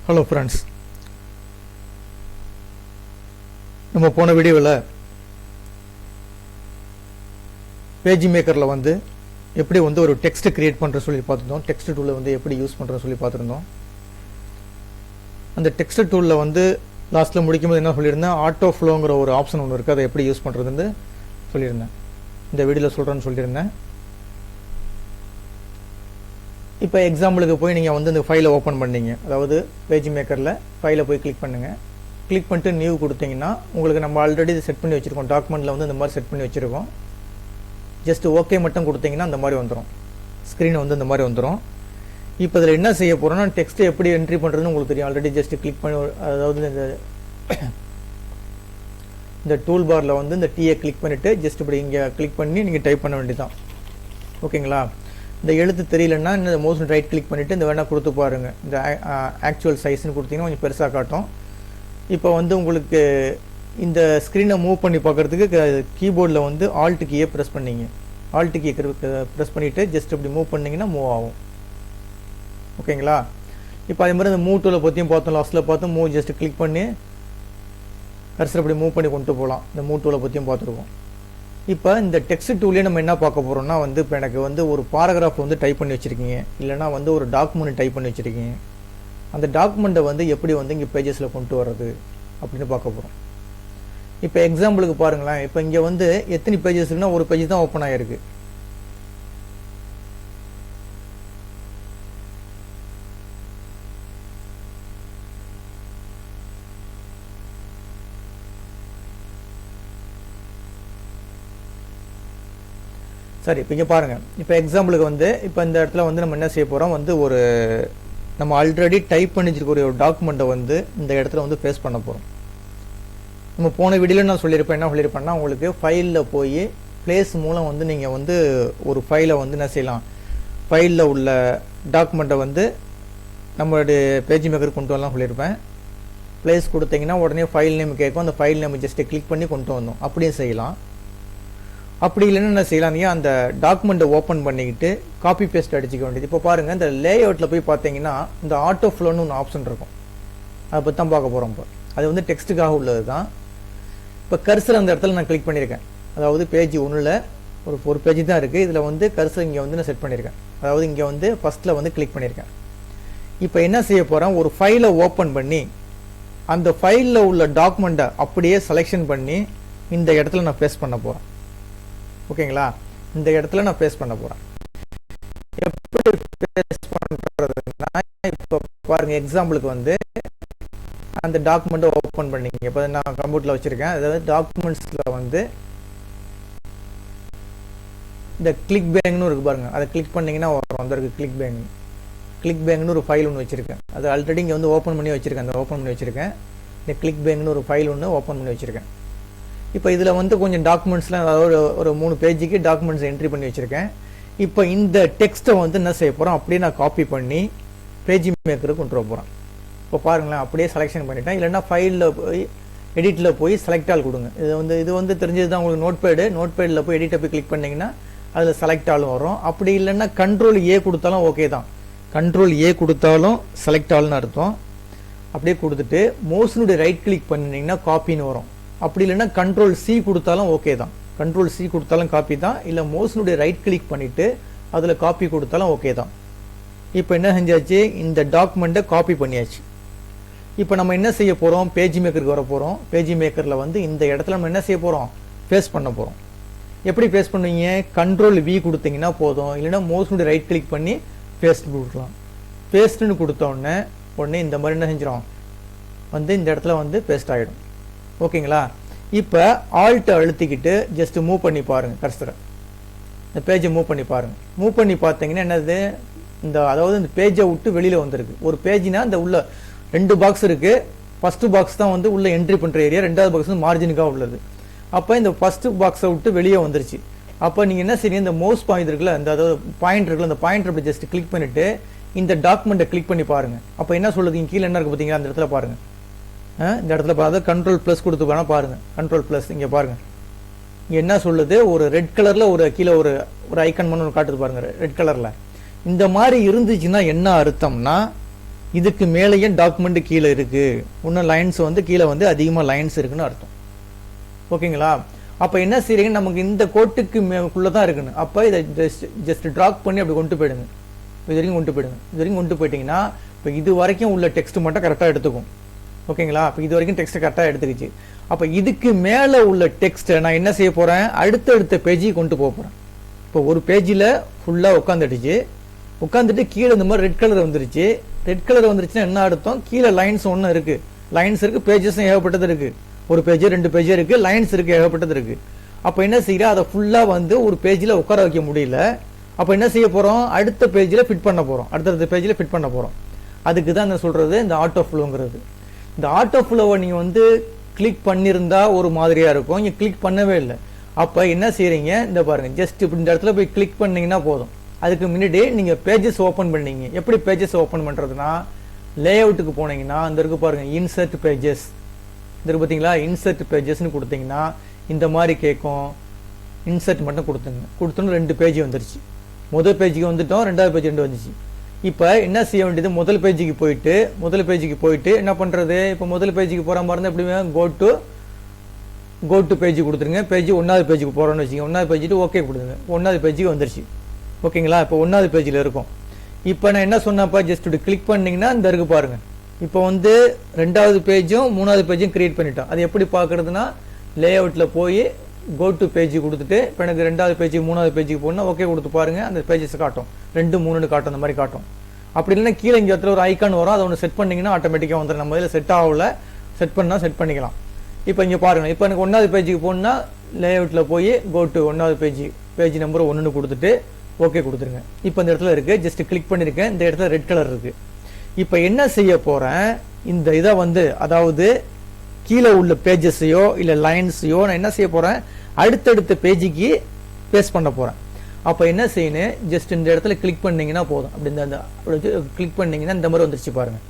Hello friends, நம்ம போன வீடியோவில் பேஜ் மேக்கரில் எப்படி ஒரு டெக்ஸ்ட் கிரியேட் பண்ணுற சொல்லி பார்த்துருந்தோம். டெக்ஸ்ட் டூலில் எப்படி யூஸ் பண்ணுற சொல்லி பார்த்துருந்தோம். அந்த டெக்ஸ்ட் டூலில் லாஸ்ட்டில் முடிக்கும்போது என்ன சொல்லியிருந்தேன், ஆட்டோ ஃப்ளோங்கிற ஒரு ஆப்ஷன் ஒன்று இருக்குது, அதை எப்படி யூஸ் பண்ணுறதுன்னு சொல்லியிருந்தேன். இந்த வீடியோவில் சொல்கிறேன்னு சொல்லியிருந்தேன். இப்போ எக்ஸாம்பிளுக்கு போய் நீங்கள் இந்த ஃபைலை ஓப்பன் பண்ணீங்க, அதாவது பேஜ் மேக்கரில் ஃபைலை போய் கிளிக் பண்ணுங்கள். கிளிக் பண்ணிட்டு நியூ கொடுத்தீங்கன்னா உங்களுக்கு நம்ம ஆல்ரெடி செட் பண்ணி வச்சுருக்கோம். டாக்குமெண்ட்டில் இந்த மாதிரி செட் பண்ணி வச்சுருக்கோம். ஜஸ்ட் ஓகே மட்டும் கொடுத்தீங்கன்னா அந்த மாதிரி வந்துடும், ஸ்க்ரீன் இந்த மாதிரி வந்துடும். இப்போ இதில் என்ன செய்ய போகிறோன்னா, டெக்ஸ்ட்டு எப்படி என்ட்ரி பண்ணுறதுன்னு உங்களுக்கு தெரியும். ஆல்ரெடி ஜஸ்ட் கிளிக் பண்ணி, அதாவது இந்த டூல் பாரில் இந்த டீயை கிளிக் பண்ணிவிட்டு ஜஸ்ட் இப்படி இங்கே கிளிக் பண்ணி நீங்கள் டைப் பண்ண வேண்டியதான். ஓகேங்களா? இந்த எழுத்து தெரியலன்னா இந்த மவுஸ் ரைட் கிளிக் பண்ணிவிட்டு இந்த வேணால் கொடுத்து பாருங்கள். இந்த ஆக்சுவல் சைஸ்ன்னு கொடுத்தீங்கன்னா கொஞ்சம் பெருசாக காட்டும். இப்போ உங்களுக்கு இந்த ஸ்க்ரீனை மூவ் பண்ணி பார்க்குறதுக்கு கீபோர்டில் ஆல்ட் கீயை ப்ரெஸ் பண்ணிங்க. ஆல்ட் கீயை ப்ரெஸ் பண்ணிவிட்டு ஜஸ்ட் இப்படி மூவ் பண்ணிங்கன்னா மூவ் ஆகும். ஓகேங்களா? இப்போ அதே மாதிரி இந்த மூவ் டூலை பற்றியும் பார்த்தோம். லாஸ்ட்டில் பார்த்தோம், மூவ் ஜஸ்ட் கிளிக் பண்ணி கர்சர் இப்படி மூவ் பண்ணி கொண்டு போகலாம். இந்த மூவ் டூலை பற்றியும் பார்த்துருக்கோம். இப்போ இந்த டெக்ஸ்ட் டூலே நம்ம என்ன பார்க்க போகிறோம்னா, இப்போ எனக்கு ஒரு பாராகிராஃப் டைப் பண்ணி வச்சுருக்கீங்க, இல்லைனா ஒரு டாக்குமெண்ட் டைப் பண்ணி வச்சுருக்கீங்க. அந்த டாக்குமெண்ட்டை எப்படி இங்கே பேஜஸில் கொண்டு வர்றது அப்படின்னு பார்க்க போகிறோம். இப்போ எக்ஸாம்பிளுக்கு பாருங்களேன். இப்போ இங்கே எத்தனை பேஜஸ் இருக்குன்னா, ஒரு பேஜ் தான் ஓப்பன் ஆகிருக்கு. சரி, இப்போ இங்கே பாருங்கள். இப்போ எக்ஸாம்பிளுக்கு இப்போ இந்த இடத்துல நம்ம என்ன செய்ய போகிறோம், ஒரு நம்ம ஆல்ரெடி டைப் பண்ணி வச்சிருக்க ஒரு டாக்குமெண்ட்டை இந்த இடத்துல பேஸ்ட் பண்ண போகிறோம். நம்ம போன வீடியோவில் நான் சொல்லியிருப்பேன், என்ன சொல்லியிருப்பேன்னா, உங்களுக்கு ஃபைலில் போய் பிளேஸ் மூலம் நீங்கள் ஒரு ஃபைலை என்ன செய்யலாம், ஃபைலில் உள்ள டாக்குமெண்ட்டை நம்மளுடைய பேஜ் மேக்கர் கொண்டு வரலாம் சொல்லியிருப்பேன். பிளேஸ் கொடுத்தீங்கன்னா உடனே ஃபைல் நேம் கேட்கும். அந்த ஃபைல் நேம் ஜஸ்ட்டு கிளிக் பண்ணி கொண்டு வந்தோம். அப்படியே செய்யலாம். அப்படி இல்லைன்னு என்ன செய்யலாம், நீங்கள் அந்த டாக்குமெண்ட்டை ஓப்பன் பண்ணிக்கிட்டு காப்பி பேஸ்ட் அடிச்சிக்க வேண்டியது. இப்போ பாருங்கள், இந்த லேஅவுட்டில் போய் பார்த்தீங்கன்னா இந்த ஆட்டோ ஃப்ளோன்னு ஒன்று ஆப்ஷன் இருக்கும். அதை பற்றி தான் பார்க்க போகிறோம். இப்போ அது டெக்ஸ்ட்டுக்காக உள்ளது தான். இப்போ கர்சர் அந்த இடத்துல நான் கிளிக் பண்ணியிருக்கேன். அதாவது பேஜ் ஒன்றில் ஒரு பேஜ் தான் இருக்குது. இதில் கர்சர் இங்கே நான் செட் பண்ணியிருக்கேன். அதாவது இங்கே ஃபஸ்ட்டில் கிளிக் பண்ணியிருக்கேன். இப்போ என்ன செய்ய போகிறேன், ஒரு ஃபைலை ஓப்பன் பண்ணி அந்த ஃபைலில் உள்ள டாக்குமெண்ட்டை அப்படியே செலெக்ஷன் பண்ணி இந்த இடத்துல நான் பேஸ்ட் பண்ண போகிறேன். ஓகேங்களா? இந்த இடத்துல நான் பேஸ்ட் பண்ண போகிறேன். எப்படி பேஸ்ட் பண்ணுறதுன்னா, இப்போ பாருங்கள், எக்ஸாம்பிளுக்கு அந்த டாக்குமெண்ட்டை ஓப்பன் பண்ணிங்க. இப்போ நான் கம்ப்யூட்டரில் வச்சுருக்கேன். அதாவது டாக்குமெண்ட்ஸில் இந்த கிளிக் பேங்க்னு இருக்குது பாருங்கள். அதை கிளிக் பண்ணிங்கன்னா வந்திருக்கு கிளிக் பேங்க்னு ஒரு ஃபைல் ஒன்று வச்சுருக்கேன். அது ஆல்ரெடி இங்கே ஓப்பன் பண்ணி வச்சுருக்கேன். அந்த ஓப்பன் பண்ணி வச்சுருக்கேன். இந்த கிளிக் பேங்க்னு ஒரு ஃபைல் ஒன்று ஓப்பன் பண்ணி வச்சுருக்கேன். இப்போ இதில் கொஞ்சம் டாக்குமெண்ட்ஸ்லாம், அதாவது ஒரு 3 பேஜுக்கு டாக்குமெண்ட்ஸ் என்ட்ரி பண்ணி வச்சுருக்கேன். இப்போ இந்த டெக்ஸ்ட்டை என்ன செய்ய போகிறோம், அப்படியே நான் காப்பி பண்ணி பேஜ் மேக்கருக்கு கொண்டு வர போகிறேன். இப்போ பாருங்களேன், அப்படியே செலெக்ஷன் பண்ணிட்டேன். இல்லைன்னா ஃபைலில் போய் எடிட்டில் போய் செலக்ட் ஆல் கொடுங்க. இது தெரிஞ்சது தான் உங்களுக்கு. நோட்பேடில் போய் எடிட்டை போய் கிளிக் பண்ணிங்கன்னா அதில் செலக்ட் ஆலும் வரும். அப்படி இல்லைன்னா கண்ட்ரோல் ஏ கொடுத்தாலும் ஓகே தான். கண்ட்ரோல் ஏ கொடுத்தாலும் செலக்ட் ஆல்னு அர்த்தம். அப்படியே கொடுத்துட்டு மவுஸினுடைய ரைட் கிளிக் பண்ணிங்கன்னா காப்பின்னு வரும். அப்படி இல்லைன்னா கண்ட்ரோல் சி கொடுத்தாலும் ஓகே தான். கண்ட்ரோல் சி கொடுத்தாலும் காப்பி தான். இல்லை மவுஸினுடைய ரைட் கிளிக் பண்ணிவிட்டு அதில் காப்பி கொடுத்தாலும் ஓகே தான். இப்போ என்ன செஞ்சாச்சு, இந்த டாக்குமெண்ட்டை காப்பி பண்ணியாச்சு. இப்போ நம்ம என்ன செய்ய போகிறோம், பேஜ் மேக்கருக்கு வர போகிறோம். பேஜ் மேக்கரில் இந்த இடத்துல நம்ம என்ன செய்ய போகிறோம், பேஸ்ட் பண்ண போகிறோம். எப்படி பேஸ்ட் பண்ணுவீங்க, கண்ட்ரோல் வி கொடுத்தீங்கன்னா போதும். இல்லைன்னா மவுஸினுடைய ரைட் கிளிக் பண்ணி பேஸ்ட் கொடுக்கலாம். பேஸ்ட்டுன்னு உடனே இந்த மாதிரி என்ன செஞ்சிடும், இந்த இடத்துல பேஸ்ட் ஆகிடும். ஓகேங்களா? இப்போ ஆல்ட்டை அழுத்திக்கிட்டு ஜஸ்ட் மூவ் பண்ணி பாருங்கள். கர்சரை இந்த பேஜை மூவ் பண்ணி பாருங்கள். மூவ் பண்ணி பார்த்தீங்கன்னா என்னது, அதாவது இந்த பேஜை விட்டு வெளியில் வந்திருக்கு. ஒரு பேஜ்னா இந்த உள்ள 2 பாக்ஸ் இருக்குது. ஃபஸ்ட்டு பாக்ஸ் தான் உள்ள என்ட்ரி பண்ணுற ஏரியா. 2வது பாக்ஸ் மார்ஜினுக்காக உள்ளது. அப்போ இந்த ஃபஸ்ட்டு பாக்ஸை விட்டு வெளியே வந்துருச்சு. அப்போ நீங்கள் என்ன செய்யுங்க, இந்த மவுஸ் பாயிண்ட் இருக்குல்ல, அதாவது பாயிண்ட் இருக்குல்ல, அந்த பாயிண்ட் அப்படி ஜஸ்ட் கிளிக் பண்ணிவிட்டு இந்த டாக்குமெண்ட்டை கிளிக் பண்ணி பாருங்கள். அப்போ என்ன சொல்லுது, இங்கே கீழே என்ன இருக்குது பார்த்தீங்களா, அந்த இடத்துல பாருங்கள். இந்த இடத்துல பார்த்து கண்ட்ரோல் ப்ளஸ் கொடுத்து வேணால் பாருங்கள். கண்ட்ரோல் ப்ளஸ் இங்கே பாருங்கள். இங்கே என்ன சொல்லுது, ஒரு ரெட் கலரில் ஒரு கீழே ஒரு ஐக்கன் பண்ண காட்டுது பாருங்கள், ரெட் கலரில். இந்த மாதிரி இருந்துச்சுன்னா என்ன அர்த்தம்னா, இதுக்கு மேலேயும் டாக்குமெண்ட் கீழே இருக்குது, இன்னும் லைன்ஸ் வந்து கீழே வந்து அதிகமாக லைன்ஸ் இருக்குன்னு அர்த்தம். ஓகேங்களா? அப்போ என்ன செய்றீங்க, நமக்கு இந்த கோட்டுக்கு மேலே தான் இருக்குன்னு, அப்போ இதை ஜஸ்ட் ட்ராக் பண்ணி அப்படி கொண்டு போயிடுங்க. இது வரைக்கும் கொண்டு போயிடுங்க. இது வரைக்கும் கொண்டு போயிட்டீங்கன்னா இப்போ இது வரைக்கும் உள்ள டெக்ஸ்ட் மட்டும் கரெக்டாக எடுத்துக்கும். ஓகேங்களா? இப்போ இது வரைக்கும் டெக்ஸ்ட் கரெக்டாக எடுத்துக்கிச்சு. அப்போ இதுக்கு மேலே உள்ள டெக்ஸ்ட்டை நான் என்ன செய்ய போகிறேன், அடுத்தடுத்த பேஜுக்கு கொண்டு போக போகிறேன். இப்போ ஒரு பேஜில் ஃபுல்லாக உட்காந்துட்டு கீழே இந்த மாதிரி ரெட் கலர் வந்துருச்சு. ரெட் கலர் வந்துருச்சுன்னா என்ன அர்த்தம், கீழே லைன்ஸ் ஒன்றும் இருக்குது, லைன்ஸ் இருக்குது, பேஜஸும் ஏகப்பட்டது இருக்குது. ஒரு பேஜ் 2 பேஜ் இருக்குது, லைன்ஸ் இருக்குது, ஏகப்பட்டது இருக்குது. அப்போ என்ன செய்யறா, அதை ஃபுல்லாக வந்து ஒரு பேஜில் உட்கார வைக்க முடியல. அப்போ என்ன செய்ய போகிறோம், அடுத்த பேஜில் ஃபிட் பண்ண போகிறோம், அடுத்தடுத்த பேஜில் ஃபிட் பண்ண போகிறோம். அதுக்கு தான் நான் சொல்கிறது இந்த ஆட்டோ ஃப்ளோங்கிறது. இந்த ஆட்டோ ஃப்ளோவை நீங்கள் வந்து கிளிக் பண்ணியிருந்தா ஒரு மாதிரியாக இருக்கும், இங்கே கிளிக் பண்ணவே இல்லை. அப்போ என்ன செய்கிறீங்க, இந்த பாருங்கள், ஜஸ்ட் இப்படி இந்த இடத்துல போய் கிளிக் பண்ணிங்கன்னா போதும். அதுக்கு முன்னாடி நீங்கள் பேஜஸ் ஓப்பன் பண்ணீங்க. எப்படி பேஜஸ் ஓப்பன் பண்ணுறதுனா, லே அவுட்டுக்கு போனீங்கன்னா இந்த இருக்கு பாருங்கள், இன்சர்ட் பேஜஸ், இந்த இருக்கு பார்த்தீங்களா, இன்சர்ட் பேஜஸ்ன்னு கொடுத்தீங்கன்னா இந்த மாதிரி கேட்கும். இன்சர்ட் மட்டும் கொடுத்தோன்னு 2 பேஜ் வந்துருச்சு. முதல் பேஜுக்கு வந்துட்டோம், 2வது பேஜ் 2 வந்துச்சு. இப்போ என்ன செய்ய வேண்டியது, முதல் பேஜுக்கு போயிட்டு என்ன பண்ணுறது, இப்போ முதல் பேஜுக்கு போகிற மாதிரி இருந்தால் எப்படி, கோ டு பேஜ் கொடுத்துருங்க. பேஜ் 1வது பேஜுக்கு போகிறோன்னு வச்சுக்கோங்க, 1வது பேஜிட்டு ஓகே கொடுத்துருங்க. 1வது பேஜுக்கு வந்துருச்சு. ஓகேங்களா? இப்போ 1வது பேஜில் இருக்கும். இப்போ நான் என்ன சொன்னப்போ, ஜஸ்ட் இப்படி கிளிக் பண்ணிங்கன்னா இந்த இருக்கு பாருங்கள். இப்போ வந்து 2வது பேஜும் 3வது பேஜும் கிரியேட் பண்ணிட்டோம். அது எப்படி பார்க்குறதுனா, லே அவுட்டில் போய் கோ டு பேஜ் கொடுத்துட்டு, இப்போ எனக்கு 2வது பேஜ் 3வது பேஜுக்கு போனால் ஓகே கொடுத்து பாருங்கள், அந்த பேஜஸ் காட்டும், 2 3 காட்டும், அந்த மாதிரி காட்டும். அப்படி இல்லைன்னா கீழே இங்கே இடத்துல ஒரு ஐக்கான் வரும், அதை ஒன்று செட் பண்ணிங்கன்னா ஆட்டோமேட்டிக்காக வந்துடும். நம்ம இதில் செட் ஆகல, செட் பண்ணிக்கலாம். இப்போ இங்கே பாருங்கள், இப்போ எனக்கு 1வது பேஜுக்கு போகணுன்னா லே அவுட்டில் போய் கோ டு 1வது பேஜ் நம்பர் 1ன்னு கொடுத்துட்டு ஓகே கொடுத்துருங்க. இப்போ இந்த இடத்துல இருக்குது, ஜஸ்ட் கிளிக் பண்ணியிருக்கேன், இந்த இடத்துல ரெட் கலர் இருக்குது. இப்போ என்ன செய்ய போகிறேன், இந்த இதை வந்து அதாவது கீழே உள்ள பேஜஸையோ இல்லை லைன்ஸையோ நான் என்ன செய்ய போகிறேன், அடுத்தடுத்த பேஜுக்கு பேஸ்ட் பண்ண போகிறேன். அப்போ என்ன செய்யணும், ஜஸ்ட் இந்த இடத்துல கிளிக் பண்ணிங்கன்னா போதும். அப்படி இந்த கிளிக் பண்ணிங்கன்னா இந்த மாதிரி வந்துருச்சு பாருங்கள்.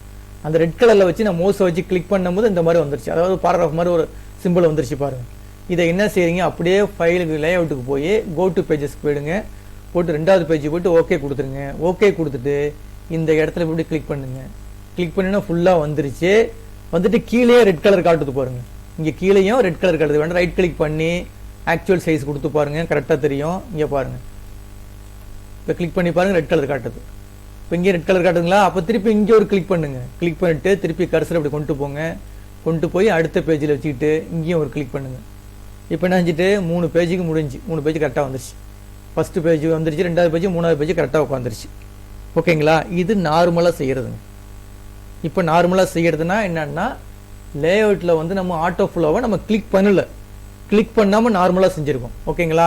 அந்த ரெட் கலரில் வச்சு நான் மவுஸை வச்சு கிளிக் பண்ணும்போது இந்த மாதிரி வந்துருச்சு, அதாவது பாராகிராஃப் மாதிரி ஒரு சிம்பிள் வந்துருச்சு பாருங்கள். இதை என்ன செய்றீங்க, அப்படியே ஃபைலுக்கு லே அவுட்டுக்கு போய் கோ டு பேஜஸ்க்கு போயிடுங்க. போட்டு 2வது பேஜ் போய்ட்டு ஓகே கொடுத்துருங்க. ஓகே கொடுத்துட்டு இந்த இடத்துல இப்படி கிளிக் பண்ணுங்க. கிளிக் பண்ணினா ஃபுல்லாக வந்துருச்சு. வந்துட்டு கீழே ரெட் கலர் காட்டுது பாருங்க. இங்கே கீழேயும் ரெட் கலர் காட்டுது. வேண்டாம், ரைட் கிளிக் பண்ணி ஆக்சுவல் சைஸ் கொடுத்து பாருங்க, கரெக்டாக தெரியும். இங்கே பாருங்க, இப்போ கிளிக் பண்ணி பாருங்க, ரெட் கலர் காட்டுது. இப்போ இங்கே ரெட் கலர் காட்டுதுங்களா, அப்போ திருப்பி இங்கே ஒரு கிளிக் பண்ணுங்க. கிளிக் பண்ணிட்டு திருப்பி கர்சர் அப்படி கொண்டு போங்க. கொண்டு போய் அடுத்த பேஜில் வச்சுக்கிட்டு இங்கேயும் ஒரு கிளிக் பண்ணுங்க. இப்போ என்ன செஞ்சுட்டு 3 பேஜுக்கு முடிஞ்சு, 3 பேஜ் கரெக்டாக வந்துருச்சு. ஃபஸ்ட்டு பேஜ் வந்துருச்சு, 2வது பேஜ் 3வது பேஜ் கரெக்டாக உட்காந்துருச்சு. ஓகேங்களா? இது நார்மலாக செய்கிறதுங்க. இப்போ நார்மலாக செய்கிறதுனா என்னன்னா, லே அவுட்டில் வந்து நம்ம ஆட்டோ ஃப்ளோவை நம்ம கிளிக் பண்ணலை, கிளிக் பண்ணாமல் நார்மலாக செஞ்சுருக்கோம். ஓகேங்களா?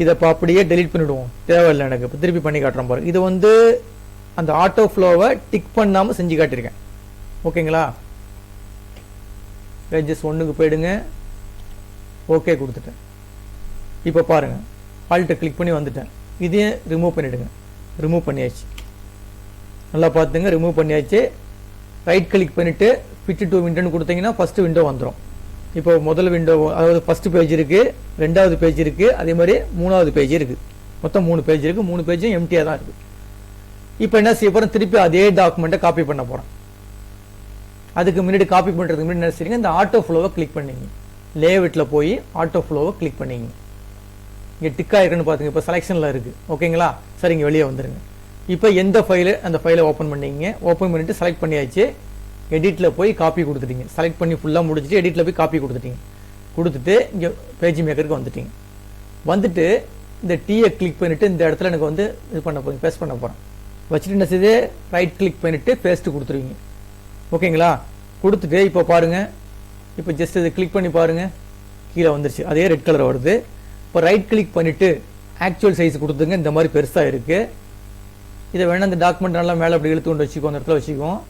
இதை இப்போ அப்படியே டெலீட் பண்ணிவிடுவோம், தேவையில்லை எனக்கு. இப்போ திருப்பி பண்ணி காட்டுறோம் பாருங்க. இது வந்து அந்த ஆட்டோ ஃப்ளோவை டிக் பண்ணாமல் செஞ்சு காட்டியிருக்கேன். ஓகேங்களா? பேஜஸ் 1க்கு போயிடுங்க, ஓகே கொடுத்துட்டேன். இப்போ பாருங்கள், ஆல்ட்டை கிளிக் பண்ணி வந்துட்டேன். இதையும் ரிமூவ் பண்ணிவிடுங்க. ரிமூவ் பண்ணியாச்சு, நல்லா பார்த்துங்க, ரிமூவ் பண்ணியாச்சு. ரைட் கிளிக் பண்ணிவிட்டு ஃபிட் டு விண்டோன்னு கொடுத்தீங்கன்னா ஃபஸ்ட்டு விண்டோ வந்துடும். இப்போ முதல் விண்டோ, அதாவது ஃபஸ்ட்டு பேஜ் இருக்குது, 2வது பேஜ் இருக்குது, அதே மாதிரி 3வது பேஜ் இருக்குது. மொத்தம் 3 பேஜ் இருக்குது. 3 பேஜும் எம்டியாக தான் இருக்குது. இப்போ என்ன செய்ய போகிறேன், திருப்பி அதே டாக்குமெண்ட்டை காப்பி பண்ண போகிறேன். அதுக்கு முன்னாடி காப்பி பண்ணுறதுக்கு முன்னாடி என்ன செய்யுங்க, இந்த ஆட்டோ ஃப்ளோவை கிளிக் பண்ணிங்க. லேஅவுட்டில் போய் ஆட்டோ ஃப்ளோவை கிளிக் பண்ணிங்க. இங்கே டிக் ஆகிருக்குன்னு பார்த்துங்க, இப்போ செலெக்ஷனில் இருக்குது. ஓகேங்களா? சரி, இங்கே வெளியே வந்துடுங்க. இப்போ எந்த ஃபைலு, அந்த ஃபைலை ஓப்பன் பண்ணிங்க. ஓப்பன் பண்ணிவிட்டு செலக்ட் பண்ணியாச்சு. எடிட்டில் போய் காப்பி கொடுத்துட்டீங்க. செலக்ட் பண்ணி ஃபுல்லாக முடிச்சுட்டு எடிட்டில் போய் காப்பி கொடுத்துட்டீங்க. கொடுத்துட்டு இங்கே பேஜ் மேக்கருக்கு வந்துட்டீங்க. வந்துட்டு இந்த டீயை கிளிக் பண்ணிவிட்டு இந்த இடத்துல எனக்கு வந்து இது பண்ண போகிறீங்க, பேஸ்ட் பண்ண போகிறேன். வச்சுட்டு என்ன செய்யுது, ரைட் கிளிக் பண்ணிவிட்டு பேஸ்ட்டு கொடுத்துருவீங்க. ஓகேங்களா? கொடுத்துட்டு இப்போ பாருங்கள், இப்போ ஜஸ்ட் இதை கிளிக் பண்ணி பாருங்கள், கீழே வந்துருச்சு, அதே ரெட் கலர் வருது. இப்போ ரைட் கிளிக் பண்ணிவிட்டு ஆக்சுவல் சைஸ் கொடுத்துங்க. இந்த மாதிரி பெருசாக இருக்குது. இதை வேணால் இந்த டாக்குமெண்ட் நல்லா மேலே அப்படி இழுத்து கொண்டு வச்சுக்கோ, அந்த இடத்துல வச்சுக்குவோம்.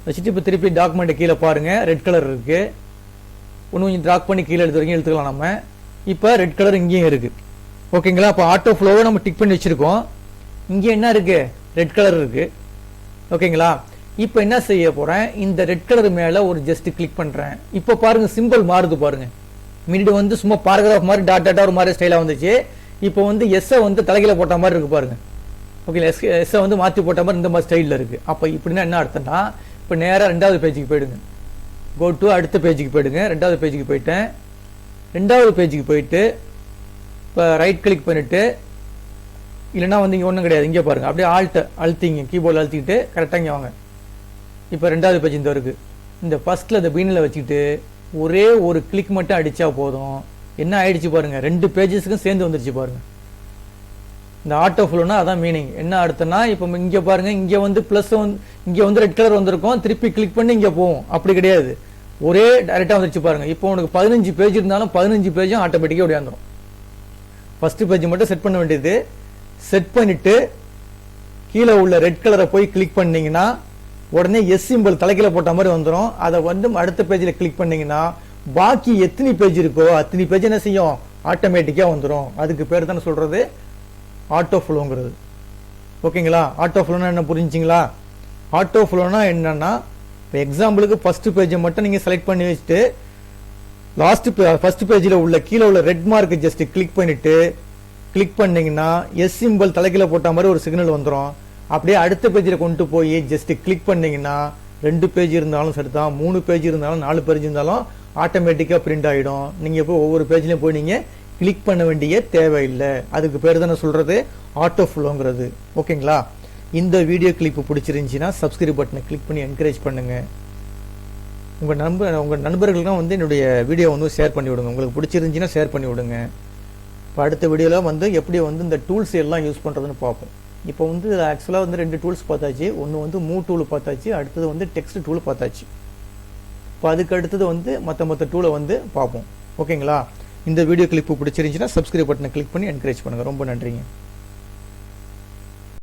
வச்சுட்டு இப்போ திருப்பி டாக்குமெண்ட்டை கீழே பாருங்கள், ரெட் கலர் இருக்குது. ஒன்று கொஞ்சம் ட்ராக் பண்ணி கீழே எடுத்து வரைக்கும் எடுத்துக்கலாம் நம்ம. இப்போ ரெட் கலர் இங்கேயும் இருக்குது. ஓகேங்களா? அப்போ ஆட்டோ ஃப்ளோவை நம்ம டிக் பண்ணி வச்சுருக்கோம். இங்கே என்ன இருக்குது, ரெட் கலர் இருக்குது. ஓகேங்களா? இப்போ என்ன செய்ய போகிறேன், இந்த ரெட் கலர் மேலே ஒரு ஜஸ்ட் கிளிக் பண்ணுறேன். இப்போ பாருங்கள், சிம்பிள் மாறுது பாருங்கள். முன்னாடி வந்து சும்மா பாராகிராஃப் மாதிரி டாட் டாட்டாக ஒரு மாதிரி ஸ்டைலாக வந்துச்சு. இப்போ வந்து எஸ்ஸை வந்து தலைகீழ போட்ட மாதிரி இருக்குது பாருங்கள். ஓகே, எஸ்ஸை வந்து மாற்றி போட்ட மாதிரி இந்த மாதிரி ஸ்டைலில் இருக்குது. அப்போ இப்படின்னா என்ன அர்த்தம்னா, இப்போ நேராக 2வது பேஜுக்கு போயிடுங்க. கோ டு அடுத்த பேஜுக்கு போயிடுங்க. 2வது பேஜுக்கு போயிட்டேன். 2வது பேஜுக்கு போயிட்டு இப்போ ரைட் கிளிக் பண்ணிவிட்டு, இல்லைனா வந்து இங்கே ஒன்றும் கிடையாது, இங்கே பாருங்கள், அப்படியே அழுத்திங்க, கீபோர்டில் அழுத்திக்கிட்டு கரெக்டாக இங்கே வாங்க. இப்போ 2வது பேஜ் இந்த இருக்குது. இந்த ஃபஸ்ட்டில் இந்த பீனில் வச்சுக்கிட்டு ஒரே ஒரு கிளிக் மட்டும் அடித்தா போதும். என்ன ஆயிடுச்சு பாருங்கள், 2 பேஜஸுக்கும் சேர்ந்து வந்துருச்சு பாருங்கள். இந்த ஆட்டோ ஃப்ளோனா அதான் மீனிங். என்ன அர்த்தம்னா, இப்போ இங்கே பாருங்கள், இங்கே வந்து ப்ளஸ் இங்கே வந்து ரெட் கலர் வந்திருக்கும், திருப்பி கிளிக் பண்ணி இங்கே போகும். அப்படி கிடையாது, ஒரே டைரெக்டாக வந்துருச்சு பாருங்கள். இப்போ உனக்கு 15 பேஜ் இருந்தாலும் 15 பேஜும் ஆட்டோமேட்டிக்காக ஓடியாந்துடும். ஃபஸ்ட்டு பேஜ் மட்டும் செட் பண்ண வேண்டியது. செட் பண்ணிவிட்டு கீழே உள்ள ரெட் கலரை போய் கிளிக் பண்ணிங்கன்னா உடனே எஸ் சிம்பிள் தலைக்கீழ போட்ட மாதிரி வந்துடும். அதை வந்து அடுத்த பேஜில் கிளிக் பண்ணிங்கன்னா பாக்கி எத்தனை பேஜ் இருக்கோ அத்தனை பேஜ் என்ன செய்யும், ஆட்டோமேட்டிக்காக வந்துடும். அதுக்கு பேர் தானே சொல்கிறது ஆட்டோ ஃப்ளோங்கிறது. ஓகேங்களா? ஆட்டோ ஃப்ளோனா என்ன புரிஞ்சிங்களா? ஆட்டோ ஃப்ளோனா என்னன்னா, இப்போ எக்ஸாம்பிளுக்கு ஃபஸ்ட்டு பேஜை மட்டும் நீங்கள் செலக்ட் பண்ணி வச்சுட்டு ஃபஸ்ட் பேஜில் உள்ள கீழே உள்ள ரெட் மார்க்கு ஜஸ்ட் கிளிக் பண்ணிவிட்டு கிளிக் பண்ணிங்கன்னா எஸ் சிம்பிள் தலைக்கீழ போட்ட மாதிரி ஒரு சிக்னல் வந்துடும். அப்படியே அடுத்த பேஜில் கொண்டு போய் ஜஸ்ட் கிளிக் பண்ணிங்கன்னா 2 பேஜ் இருந்தாலும் சரி தான், 3 பேஜ் இருந்தாலும் 4 பேஜ் இருந்தாலும் ஆட்டோமேட்டிக்காக பிரிண்ட் ஆகிடும். நீங்கள் இப்போ ஒவ்வொரு பேஜ்லையும் போய் நீங்கள் கிளிக் பண்ண வேண்டிய தேவையில்லை. அதுக்கு பேர் தானே சொல்கிறது ஆட்டோ ஃப்ளோங்கிறது. ஓகேங்களா? இந்த வீடியோ கிளிப்பு பிடிச்சிருந்துச்சின்னா சப்ஸ்கிரைப் பட்டனை கிளிக் பண்ணி என்கரேஜ் பண்ணுங்கள். உங்கள் நண்பர்களுக்கும் வந்து என்னுடைய வீடியோ வந்து ஷேர் பண்ணி விடுங்க. உங்களுக்கு பிடிச்சிருந்துச்சின்னா ஷேர் பண்ணி விடுங்க. இப்போ அடுத்த வீடியோவில் வந்து எப்படி வந்து இந்த டூல்ஸ் எல்லாம் யூஸ் பண்ணுறதுன்னு பார்ப்போம். இப்போ வந்து ஆக்சுவலாக வந்து 2 டூல்ஸ் பார்த்தாச்சு. ஒன்று வந்து மூவ் டூல் பார்த்தாச்சு, அடுத்தது வந்து டெக்ஸ்ட் டூல் பார்த்தாச்சு. இப்போ அதுக்கு அடுத்தது வந்து மற்ற டூலை வந்து பார்ப்போம். ஓகேங்களா? இந்த வீடியோ கிளிப்பு பிடிச்சிருந்துச்சின்னா சப்ஸ்கிரைப் பட்டனை கிளிக் பண்ணி என்கரேஜ் பண்ணுங்கள். ரொம்ப நன்றிங்க.